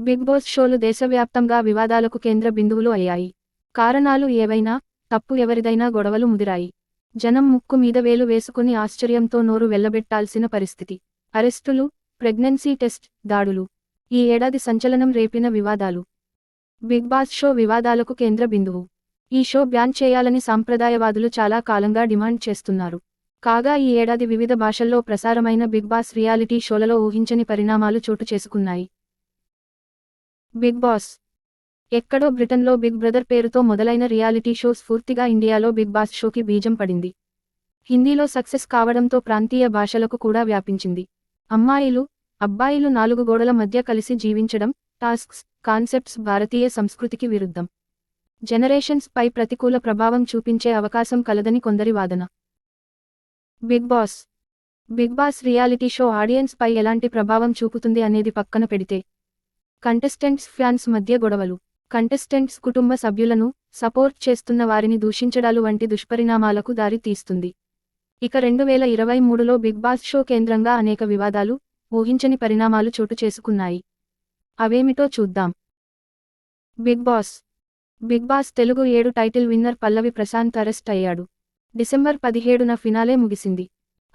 Big boss షోలు దేశవ్యాప్తంగా వివాదాలకు కేంద్ర బిందువులు అయ్యాయి. కారణాలు ఏవైనా, తప్పు ఎవరిదైనా గొడవలు ముదిరాయి. జనం ముక్కు మీద వేలు వేసుకుని ఆశ్చర్యంతో నోరు వెళ్లబెట్టాల్సిన పరిస్థితి. అరెస్టులు, ప్రెగ్నెన్సీ టెస్ట్, దాడులు. ఈ ఏడాది సంచలనం రేపిన వివాదాలు. బిగ్ బాస్ షో వివాదాలకు కేంద్ర బిందువు. ఈ షో బ్యాన్ చేయాలని సాంప్రదాయవాదులు చాలా కాలంగా డిమాండ్ చేస్తున్నారు. కాగా ఈ ఏడాది వివిధ భాషల్లో ప్రసారమైన బిగ్ బాస్ రియాలిటీ షోలలో ఊహించని పరిణామాలు చోటు చేసుకున్నాయి. Big Boss. ఎక్కడో బ్రిటన్లో బిగ్ బ్రదర్ పేరుతో మొదలైన రియాలిటీ షో స్ఫూర్తిగా ఇండియాలో బిగ్ బాస్ షోకి బీజం పడింది. హిందీలో సక్సెస్ కావడంతో ప్రాంతీయ భాషలకు కూడా వ్యాపించింది. అమ్మాయిలు, అబ్బాయిలు నాలుగు గోడల మధ్య కలిసి జీవించడం, టాస్క్స్, కాన్సెప్ట్స్ భారతీయ సంస్కృతికి విరుద్ధం. జనరేషన్స్ పై ప్రతికూల ప్రభావం చూపించే అవకాశం కలదని కొందరి వాదన. Bigg Boss. Bigg Boss reality show audience పై ఎలాంటి ప్రభావం చూపుతుంది అనేది పక్కన పెడితే, కంటెస్టెంట్స్ ఫ్యాన్స్ మధ్య గొడవలు, కంటెస్టెంట్స్ కుటుంబ సభ్యులను, సపోర్ట్ చేస్తున్న వారిని దూషించడాలు వంటి దుష్పరిణామాలకు దారి తీస్తుంది. ఇక 2023లో బిగ్ బాస్ షో కేంద్రంగా అనేక వివాదాలు, ఊహించని పరిణామాలు చోటు చేసుకున్నాయి. అవేమిటో చూద్దాం. Bigg Boss. Bigg Boss Telugu 7 title winner Pallavi Prashanth arrest అయ్యాడు. డిసెంబర్ 17న ఫినాలే ముగిసింది.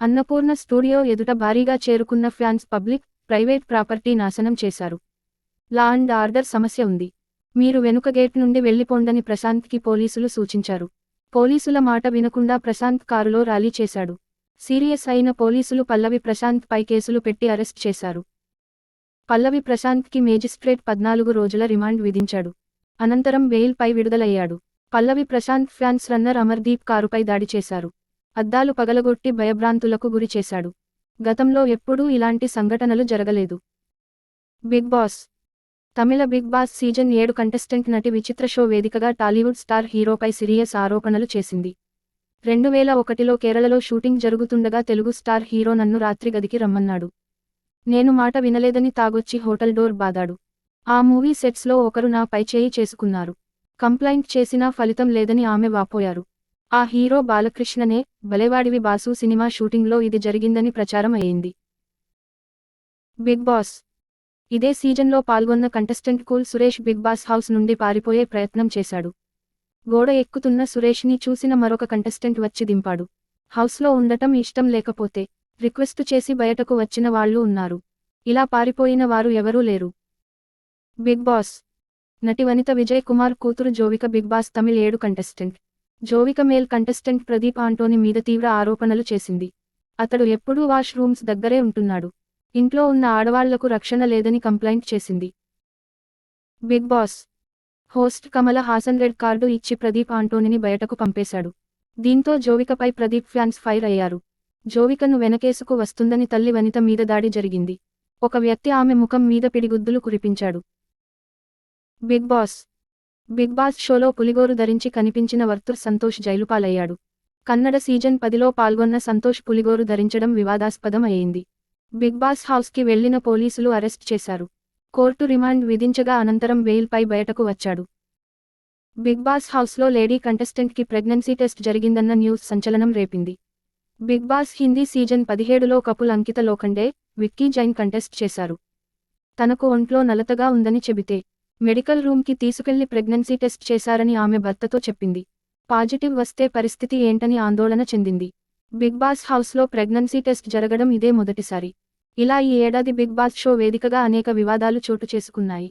అన్నపూర్ణ స్టూడియో ఎదుట భారీగా చేరుకున్న ఫ్యాన్స్ పబ్లిక్, ప్రైవేట్ ప్రాపర్టీ నాశనం చేశారు. లా అండ్ ఆర్డర్ సమస్య ఉంది. మీరు వెనుక గేట్ నుండి వెళ్లిపోండని ప్రశాంత్కి పోలీసులు సూచించారు. పోలీసుల మాట వినకుండా ప్రశాంత్ కారులో ర్యాలీ చేశాడు. సీరియస్ అయిన పోలీసులు పల్లవి ప్రశాంత్ పై కేసులు పెట్టి అరెస్ట్ చేశారు. పల్లవి ప్రశాంత్కి మేజిస్ట్రేట్ 14 రోజుల రిమాండ్ విధించాడు. అనంతరం బెయిల్ పై విడుదలయ్యాడు. పల్లవి ప్రశాంత్ ఫ్యాన్స్ రన్నర్ అమర్దీప్ కారుపై దాడి చేశారు. అద్దాలు పగలగొట్టి భయభ్రాంతులకు గురి చేశాడు. గతంలో ఎప్పుడూ ఇలాంటి సంఘటనలు జరగలేదు. Bigg Boss. Tamil Bigg Boss season 7 contestant నటి విచిత్ర షో వేదికగా టాలీవుడ్ స్టార్ హీరోపై సీరియస్ ఆరోపణలు చేసింది. 2001లో కేరళలో షూటింగ్ జరుగుతుండగా తెలుగు స్టార్ హీరో నన్ను రాత్రి గదికి రమ్మన్నాడు. నేను మాట వినలేదని తాగొచ్చి హోటల్ డోర్ బాదాడు. ఆ మూవీ సెట్స్లో ఒకరు నా పై చేయి చేసుకున్నారు. కంప్లైంట్ చేసినా ఫలితం లేదని ఆమె వాపోయారు. ఆ హీరో బాలకృష్ణనే. భలేవాడివి బాసు సినిమా షూటింగ్లో ఇది జరిగిందని ప్రచారం అయ్యింది. Big Boss. ఇదే సీజన్లో పాల్గొన్న contestant cool Suresh Big Boss house నుండి పారిపోయే ప్రయత్నం చేశాడు. గోడ ఎక్కుతున్న సురేష్ని చూసిన మరొక కంటెస్టెంట్ వచ్చి దింపాడు. హౌస్లో ఉండటం ఇష్టం లేకపోతే రిక్వెస్టు చేసి బయటకు వచ్చిన వాళ్లు ఉన్నారు. ఇలా పారిపోయిన వారు ఎవరూ లేరు. Bigg Boss. నటి వనిత విజయ్ కుమార్ కూతురు Jovika Bigg Boss Tamil 7 contestant. Jovika male contestant Pradeep Antony మీద తీవ్ర ఆరోపణలు చేసింది. అతడు ఎప్పుడూ వాష్ రూమ్స్ దగ్గరే ఉంటున్నాడు. ఇంట్లో ఉన్న ఆడవాళ్లకు రక్షణ లేదని కంప్లైంట్ చేసింది. Big Boss. Host Kamal Haasan red card ఇచ్చి ప్రదీప్ ఆంటోనిని బయటకు పంపేశాడు. దీంతో జోవికపై ప్రదీప్ ఫ్యాన్స్ ఫైర్ అయ్యారు. జోవికను వెనకేసుకు వస్తుందని తల్లి వనిత మీద దాడి జరిగింది. ఒక వ్యక్తి ఆమె ముఖం మీద పిడిగుద్దులు కురిపించాడు. Bigg Boss. బిగ్ బాస్ షోలో పులిగోరు ధరించి కనిపించిన వర్తుర్ సంతోష్ జైలుపాలయ్యాడు. కన్నడ సీజన్ 10లో పాల్గొన్న సంతోష్ పులిగోరు ధరించడం వివాదాస్పదం అయ్యింది. బిగ్ బాస్ హౌస్కి వెళ్లిన పోలీసులు అరెస్ట్ చేశారు. కోర్టు రిమాండ్ విధించగా అనంతరం బెయిల్ పై బయటకు వచ్చాడు. బిగ్ బాస్ హౌస్లో లేడీ కంటెస్టెంట్కి ప్రెగ్నెన్సీ టెస్ట్ జరిగిందన్న న్యూస్ సంచలనం రేపింది. బిగ్ బాస్ హిందీ సీజన్ 17లో కపుల్ అంకిత లోఖండే, విక్కీ జైన్ కంటెస్ట్ చేశారు. తనకు ఒంట్లో నలతగా ఉందని చెబితే మెడికల్ రూమ్కి తీసుకెళ్లి ప్రెగ్నెన్సీ టెస్ట్ చేశారని ఆమె భర్తతో చెప్పింది. పాజిటివ్ వస్తే పరిస్థితి ఏంటని ఆందోళన చెందింది. బిగ్ బాస్ హౌస్లో ప్రెగ్నెన్సీ టెస్ట్ జరగడం ఇదే మొదటిసారి. ఇలా ఈ ఏడాది బిగ్ బాస్ షో వేదికగా అనేక వివాదాలు చోటు చేసుకున్నాయి.